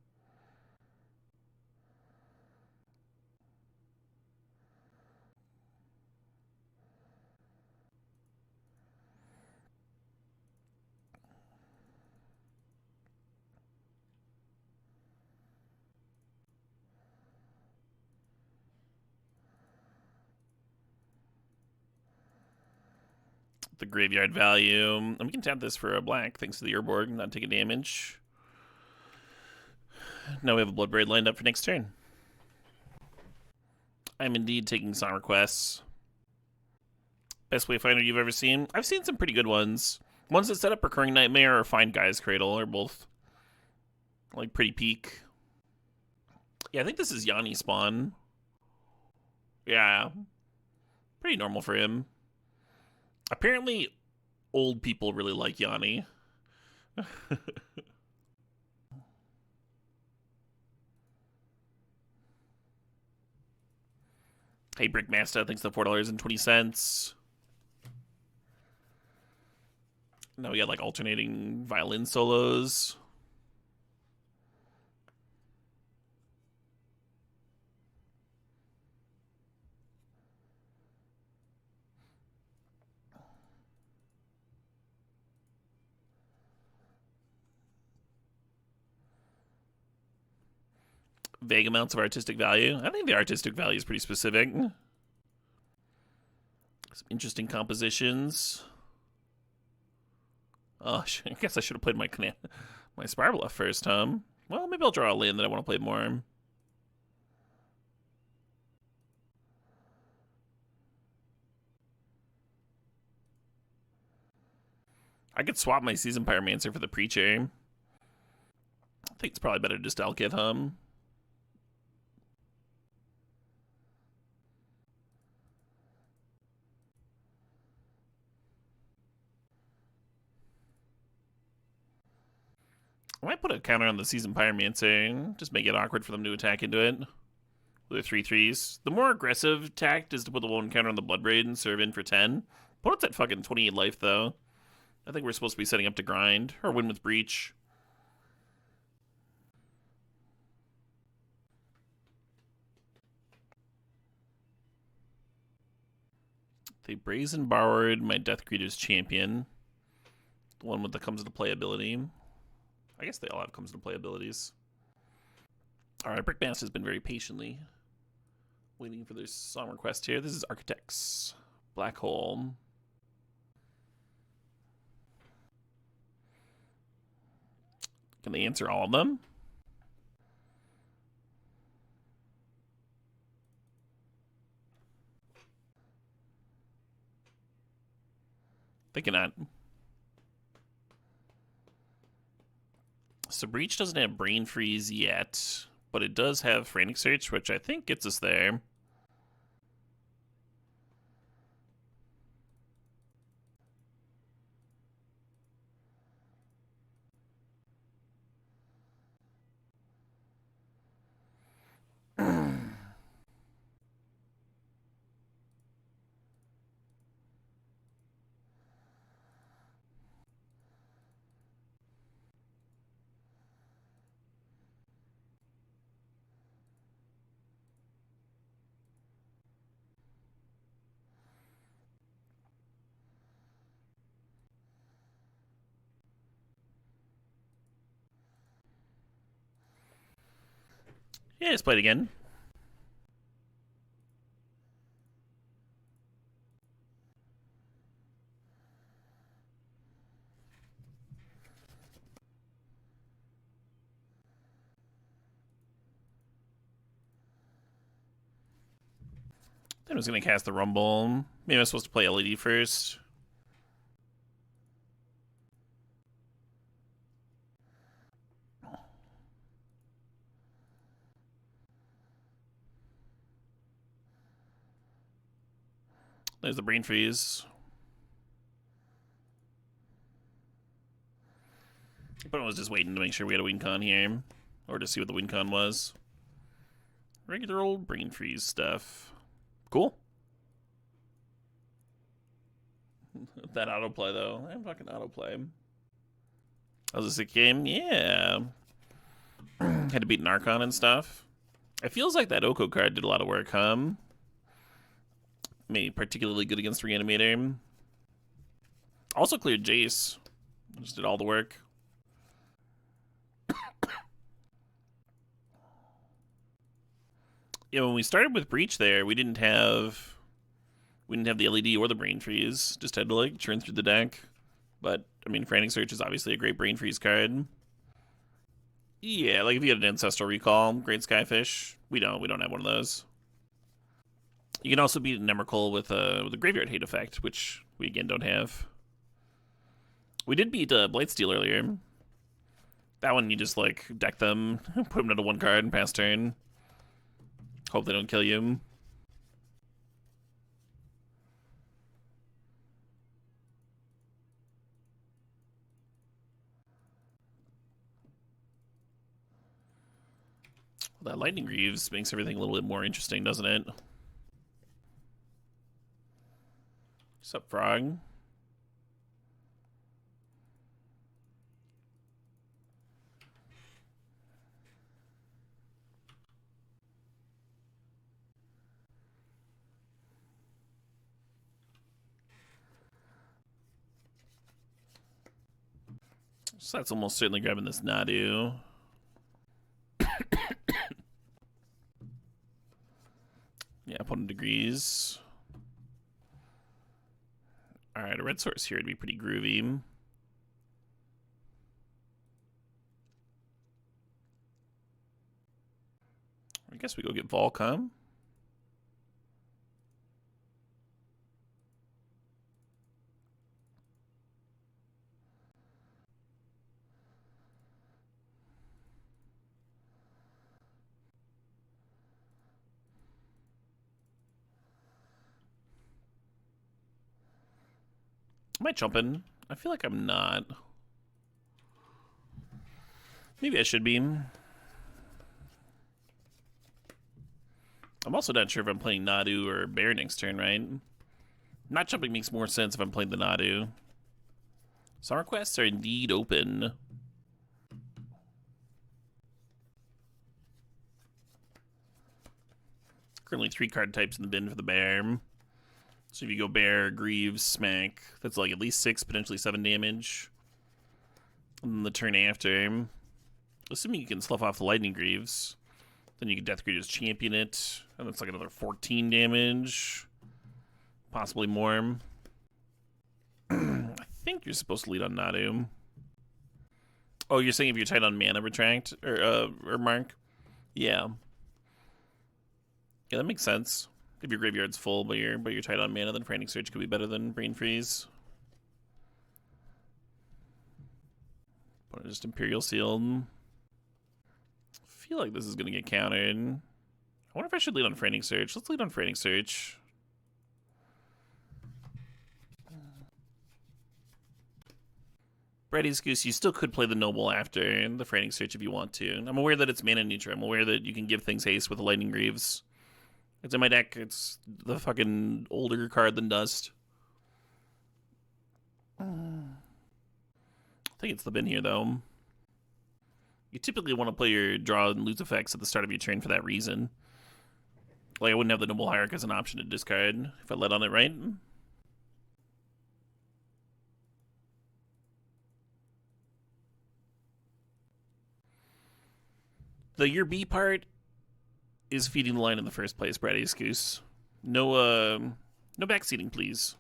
The graveyard value. And we can tap this for a black thanks to the Urborg, not taking damage. Now we have a Bloodbraid lined up for next turn. I'm indeed taking song requests. Best Wayfinder you've ever seen? I've seen some pretty good ones. Ones that set up Recurring Nightmare or Find Guy's Cradle are both like pretty peak. Yeah, I think this is Yanni spawn. Yeah. Pretty normal for him. Apparently, old people really like Yanni. Hey, Brickmaster, thanks for $4.20. Now we got like alternating violin solos. Vague amounts of artistic value. I think the artistic value is pretty specific. Some interesting compositions. Oh, I guess I should have played my Sparbluff first, huh? Well, maybe I'll draw a land that I want to play more. I could swap my Season Pyromancer for the Preacher. I think it's probably better to just Alkith, huh? I might put a counter on the Season Pyromancer, just make it awkward for them to attack into it. With their 3/3s. The more aggressive tact is to put the 1 counter on the Bloodbraid and serve in for 10. Opponent's at fucking 28 life, though. I think we're supposed to be setting up to grind, or win with Breach. They Brazen Borrowed my Death Greeter's Champion. The one with the comes into play ability. I guess they all have comes into play abilities. Alright, Brickmaster has been very patiently waiting for their song request here. This is Architects. Black Hole. Can they answer all of them? They cannot. So Breach doesn't have Brain Freeze yet, but it does have Frantic Search, which I think gets us there. Yeah, let's play it again. Then I was going to cast the Rumble. Maybe I was supposed to play LED first. There's the Brain Freeze. But I was just waiting to make sure we had a win con here. Or to see what the win con was. Regular old Brain Freeze stuff. Cool. That autoplay, though. I'm fucking autoplay. That was a sick game? Yeah. Had to beat an Archon and stuff. It feels like that Oko card did a lot of work, huh? Maybe particularly good against Reanimator. Also cleared Jace. Just did all the work. Yeah, when we started with Breach there, we didn't have the LED or the Brain Freeze. Just had to like churn through the deck. But I mean, Frantic Search is obviously a great Brain Freeze card. Yeah, like if you had an Ancestral Recall, Great Skyfish. We don't have one of those. You can also beat an Emrakul with a Graveyard Hate effect, which we again don't have. We did beat Blightsteel earlier. That one you just like deck them, put them into one card and pass turn. Hope they don't kill you. Well, that Lightning Greaves makes everything a little bit more interesting, doesn't it? What's up, Frog? So that's almost certainly grabbing this Nadu. Yeah, opponent degrees. Alright, a red source here would be pretty groovy. I guess we go get Volcom. Am I jumping? I feel like I'm not. Maybe I should be. I'm also not sure if I'm playing Nadu or Bear next turn, right? Not jumping makes more sense if I'm playing the Nadu. Summer quests are indeed open. Currently 3 card types in the bin for the Bear. So if you go Bear, Greaves, Smack, that's like at least 6, potentially 7 damage. And then the turn after, assuming you can slough off the Lightning Greaves, then you can Death Greaves champion it, and that's like another 14 damage. Possibly more. I think you're supposed to lead on Nadu. Oh, you're saying if you're tight on mana retract or mark? Yeah. Yeah, that makes sense. If your graveyard's full but you're tight on mana, then Frantic Search could be better than Brain Freeze. Just Imperial Seal. I feel like this is going to get countered. I wonder if I should lead on Frantic Search. Let's lead on Frantic Search. Brady's Goose, you still could play the Noble after the Frantic Search if you want to. I'm aware that it's mana neutral. I'm aware that you can give things haste with the Lightning Greaves. It's in my deck. It's the fucking older card than Dust. I think it's the bin here, though. You typically want to play your draw and lose effects at the start of your turn for that reason. Like, I wouldn't have the Noble Hierarch as an option to discard if I led on it right. The your B part is feeding the line in the first place, Brady's Goose. No backseating, please.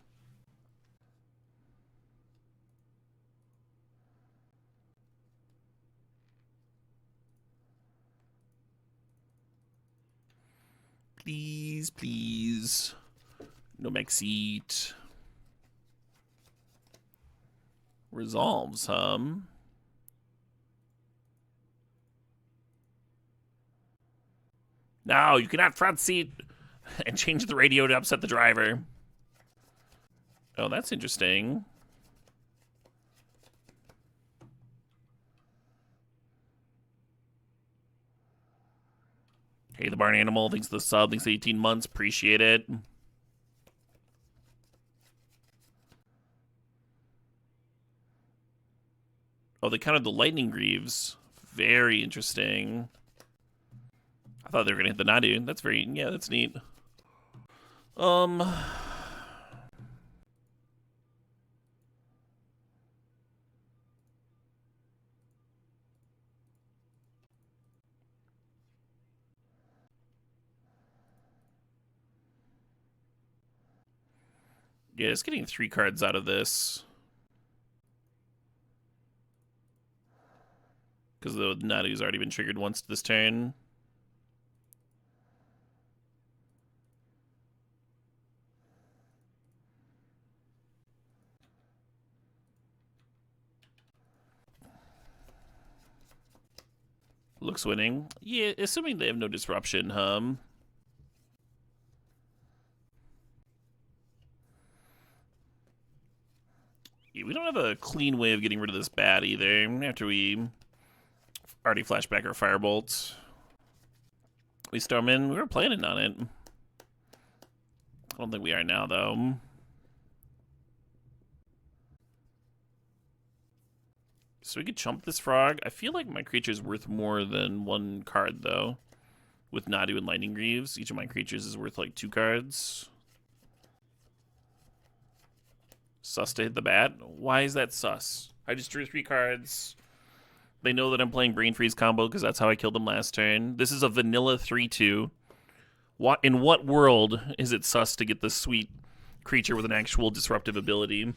Please, please. No backseat. Resolves, No, you cannot front seat and change the radio to upset the driver. Oh, that's interesting. Hey, the barn animal thinks the sub thinks 18 months. Appreciate it. Oh, they counted the Lightning Greaves. Very interesting. I thought they were gonna hit the Nadu. That's very, yeah, that's neat. Yeah, just getting 3 cards out of this. Because the Nadu's already been triggered once this turn. Looks winning. Yeah, assuming they have no disruption, Yeah, we don't have a clean way of getting rid of this bat either. After we already flashed back our Firebolt. We storm in. We were planning on it. I don't think we are now, though. So we could chump this frog. I feel like my creature's worth more than 1 card, though. With Nadu and Lightning Greaves, each of my creatures is worth like 2 cards. Sus to hit the bat? Why is that sus? I just drew 3 cards. They know that I'm playing Brain Freeze combo because that's how I killed them last turn. This is a vanilla 3-2. In what world is it sus to get this sweet creature with an actual disruptive ability?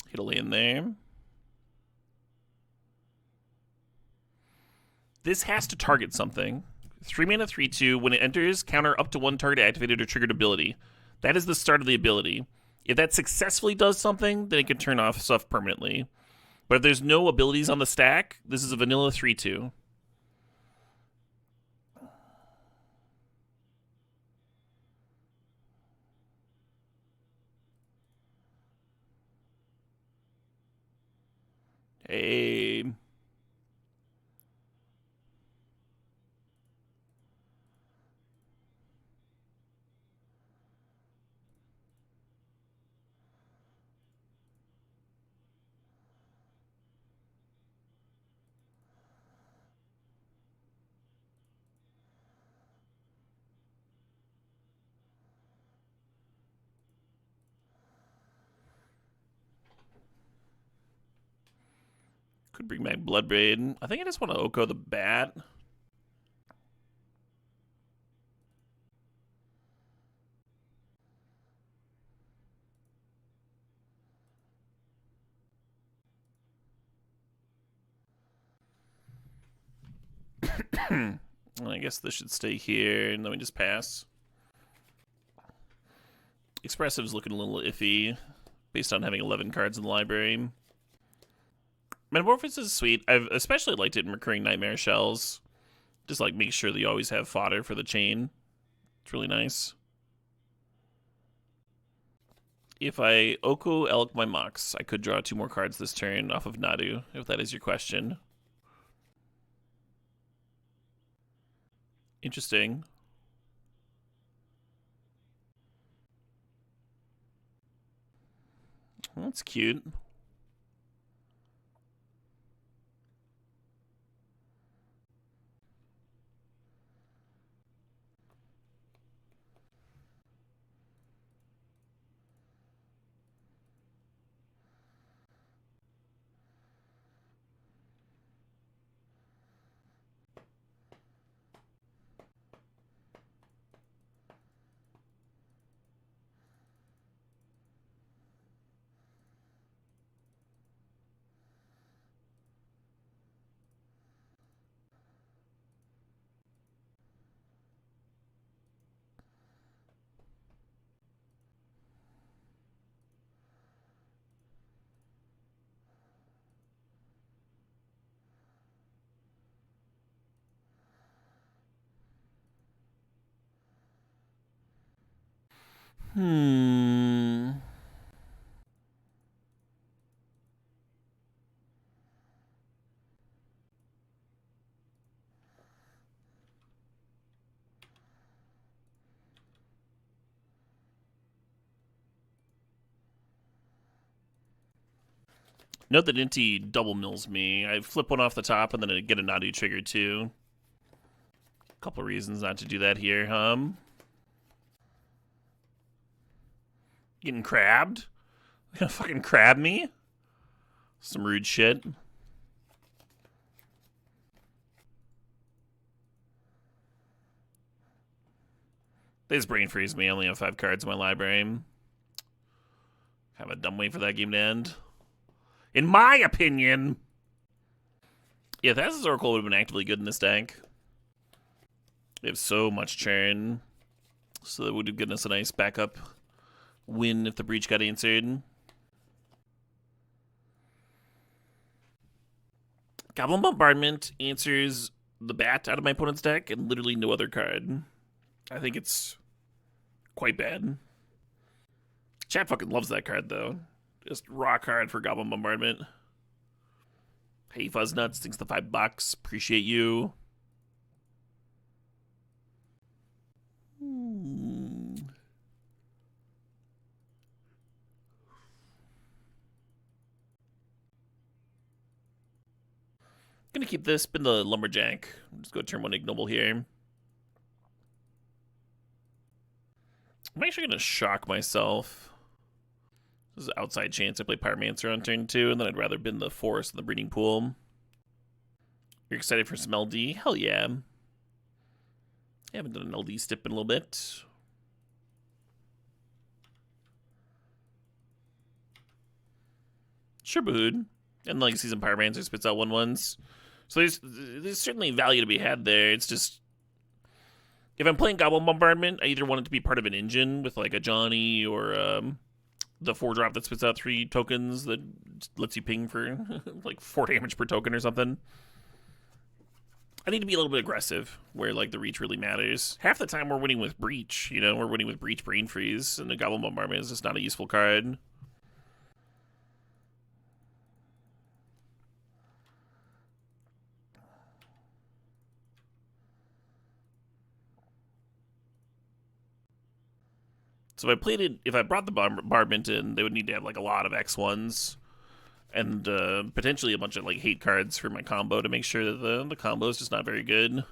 Hit a land there. This has to target something. 3 mana, 3/2. When it enters, counter up to 1 target activated or triggered ability. That is the start of the ability. If that successfully does something, then it can turn off stuff permanently. But if there's no abilities on the stack, this is a vanilla 3/2. Hey. Could bring back Bloodbraid. I think I just want to Oko the Bat. I guess this should stay here, and then we just pass. Expressive's looking a little iffy based on having 11 cards in the library. Metamorphosis is sweet. I've especially liked it in Recurring Nightmare Shells. Just like make sure that you always have fodder for the chain. It's really nice. If I Oko Elk my Mox, I could draw 2 more cards this turn off of Nadu, if that is your question. Interesting. Well, that's cute. Note that Inti double mills me. I flip one off the top and then I get a Nadu trigger too. Couple reasons not to do that here, Getting crabbed? You gonna fucking crab me? Some rude shit. They just brain freeze me. I only have 5 cards in my library. Have a dumb way for that game to end. In my opinion. Yeah, Thassa's Oracle would have been actively good in this deck. They have so much churn. So that would have given us a nice backup win if the breach got answered. Goblin Bombardment answers the bat out of my opponent's deck and literally no other card. I think it's quite bad. Chat fucking loves that card, though. Just raw card for Goblin Bombardment. Hey, Fuzznuts, thanks the $5. Appreciate you. Gonna keep this, spin the Lumberjack. Just go turn 1 Ignoble here. I'm actually gonna shock myself. This is an outside chance I play Pyromancer on turn 2, and then I'd rather bin the Forest in the Breeding Pool. You're excited for some LD? Hell yeah. I haven't done an LD stip in a little bit. Sure, Bahood. And like Season Pyromancer spits out 1/1s. So there's certainly value to be had there. It's just, if I'm playing Goblin Bombardment, I either want it to be part of an engine with like a Johnny or the 4-drop that spits out 3 tokens that lets you ping for like 4 damage per token or something. I need to be a little bit aggressive where like the reach really matters. Half the time we're winning with Breach, you know, we're winning with Breach Brain Freeze, and the Goblin Bombardment is just not a useful card. So if I brought the Bombardment in, they would need to have like a lot of X1s and potentially a bunch of like hate cards for my combo to make sure that the combo is just not very good.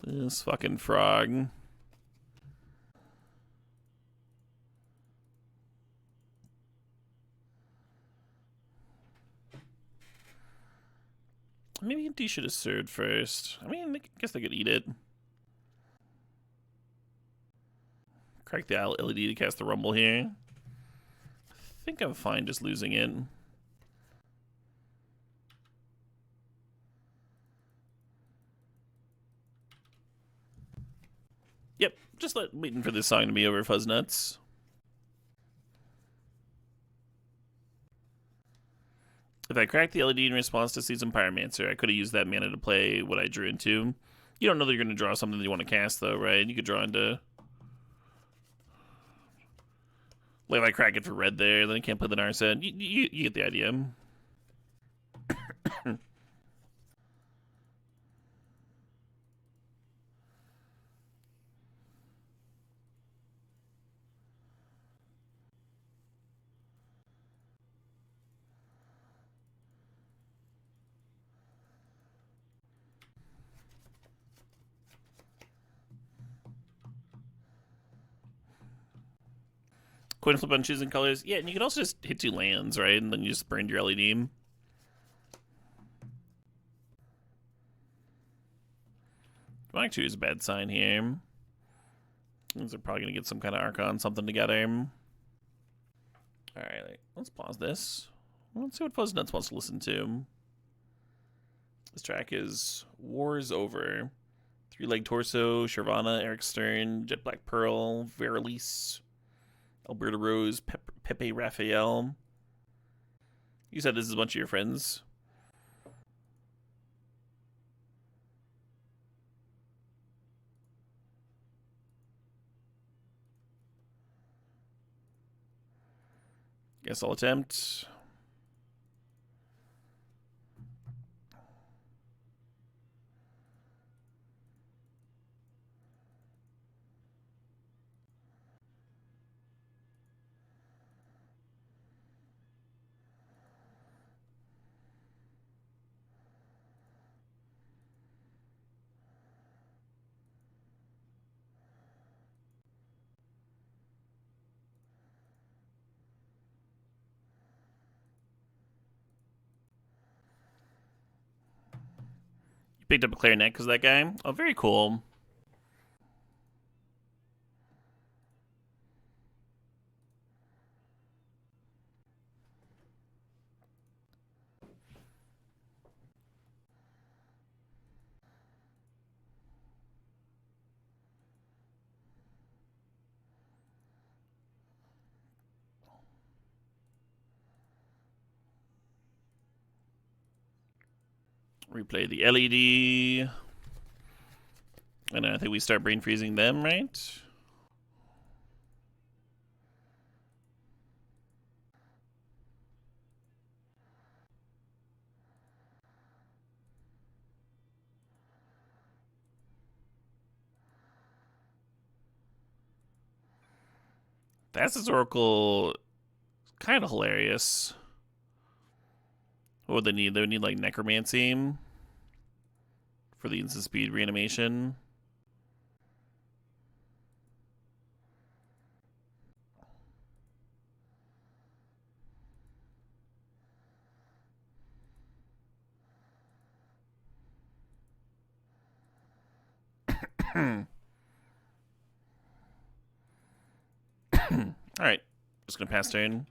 This fucking frog. Maybe D should have served first. I mean, I guess they could eat it. Crack the LED to cast the Rumble here. I think I'm fine just losing it. Yep, just just waiting for this song to be over, Fuzznuts. If I cracked the LED in response to Season Pyromancer, I could have used that mana to play what I drew into. You don't know that you're going to draw something that you want to cast, though, right? You could draw into... Like, if I crack it for red there, then I can't play the Narset. You get the idea. Coin flip on choosing colors. Yeah, and you can also just hit 2 lands, right? And then you just burned your LED. Black 2 is a bad sign here. These are probably going to get some kind of Archon, something together. Alright, let's pause this. Let's see what Fuzznuts wants to listen to. This track is War's Over. 3-Leg Torso, Shervana, Eric Stern, Jet Black Pearl, Verilise, Alberta Rose, Pepe Raphael. You said this is a bunch of your friends. Guess I'll attempt. Picked up a clarinet because of that guy. Oh, very cool. Replay the LED. And I think we start brain freezing them, right? That's his Oracle. Kind of hilarious. What would they need? They would need like Necromancy for the instant speed reanimation. Alright. Just gonna pass turn.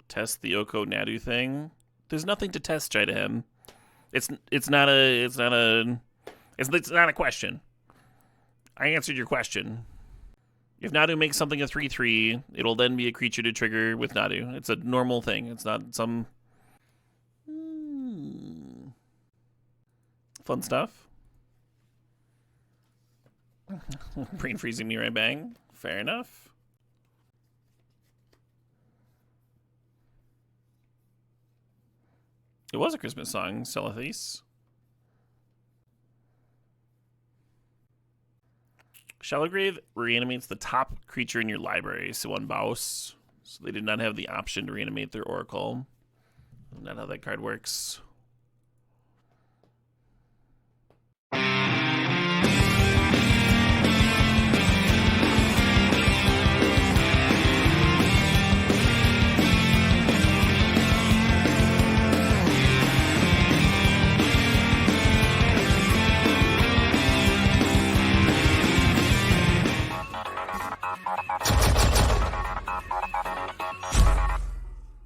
Test the Oko Nadu thing. There's nothing to test, try to him. It's not a question. I answered your question. If Nadu makes something a 3/3, it'll then be a creature to trigger with Nadu. It's a normal thing. It's not some fun stuff. Brain freezing me right bang. Fair enough. It was a Christmas song, Celathes. Shallowgrave reanimates the top creature in your library, so one Baus. So they did not have the option to reanimate their Oracle. Not how that card works.